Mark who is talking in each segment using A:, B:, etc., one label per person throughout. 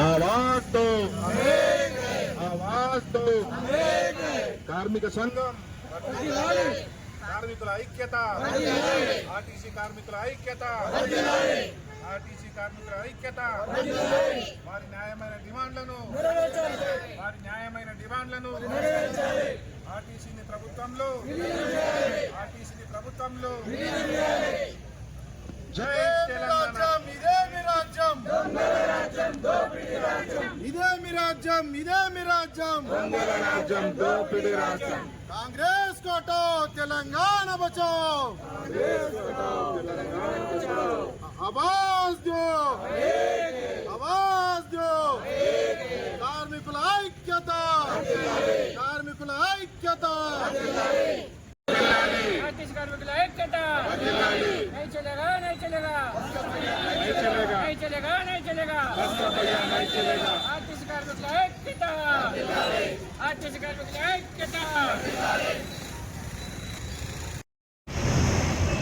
A: आवाज दो, आवाज दो। కార్మిక సంఘం కార్మికుల ఐక్యత, ఆర్టీసీ కార్మికుల ఐక్యత, ఆర్టీసీ కార్మికుల ఐక్యత. వారి న్యాయమైన డిమాండ్లను ఆర్టీసీని ప్రభుత్వంలో జై తెలంగాణ. ఇదే మీ రాజ్యం, ఇదే మీ రాజ్యం, ఇదే మీ రాజ్యం, దొంగల రాజ్యం, దోపిడీ రాజ్యం. కాంగ్రెస్ కోటో తెలంగాణ బచాओ, आवाज दो, आवाज दो. కార్మికుల ఐక్యత, కార్మికుల ఐక్యత.
B: आर्टिस्ट कार्मिकुल ऐक्यता नहीं चलेगा, नहीं चलेगा, नहीं चलेगा, नहीं चलेगा. आर्टिस्ट कार्मिकुल ऐक्यता, आर्टिस्ट कार्मिकुल ऐक्यता.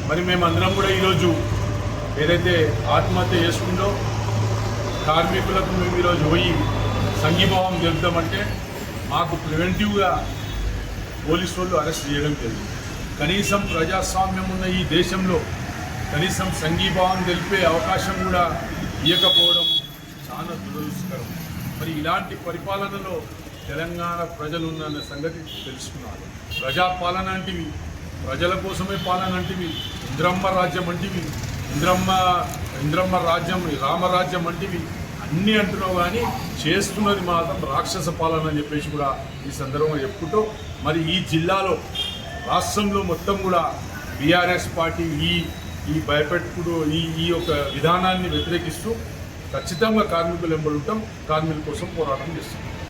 C: మరి మేమందరం కూడా ఈరోజు ఏదైతే ఆత్మహత్య చేసుకుందో కార్మికులకు మేము ఈరోజు పోయి సంఘీభావం తెలుపుతామంటే మాకు ప్రివెంటివ్గా పోలీసు వాళ్ళు అరెస్ట్ చేయడం జరిగింది. కనీసం ప్రజాస్వామ్యం ఉన్న ఈ దేశంలో కనీసం సంఘీభావం తెలిపే అవకాశం కూడా ఇవ్వకపోవడం చాలా దురదృష్టకరం. మరి ఇలాంటి పరిపాలనలో తెలంగాణ ప్రజలు ఉన్న సంగతి తెలుసుకున్నారు. ప్రజాపాలన అంటివి, ప్రజల కోసమే పాలన అంటివి, ఇంద్రమ్మ రాజ్యం అంటివి, ఇంద్రమ్మ రాజ్యం, రామరాజ్యం అంటివి అన్నీ అంటున్నావు, కానీ చేస్తున్నది మాత్రం రాక్షస పాలన అని చెప్పేసి కూడా ఈ సందర్భంగా చెప్పుకుంటూ, మరి ఈ జిల్లాలో రాష్ట్రంలో మొత్తం కూడా బీఆర్ఎస్ పార్టీ ఈ భయపెట్టుడు ఈ యొక్క విధానాన్ని వ్యతిరేకిస్తూ ఖచ్చితంగా కార్మికులు వెంబడి ఉంటాం, కార్మికుల కోసం పోరాటం చేస్తాం.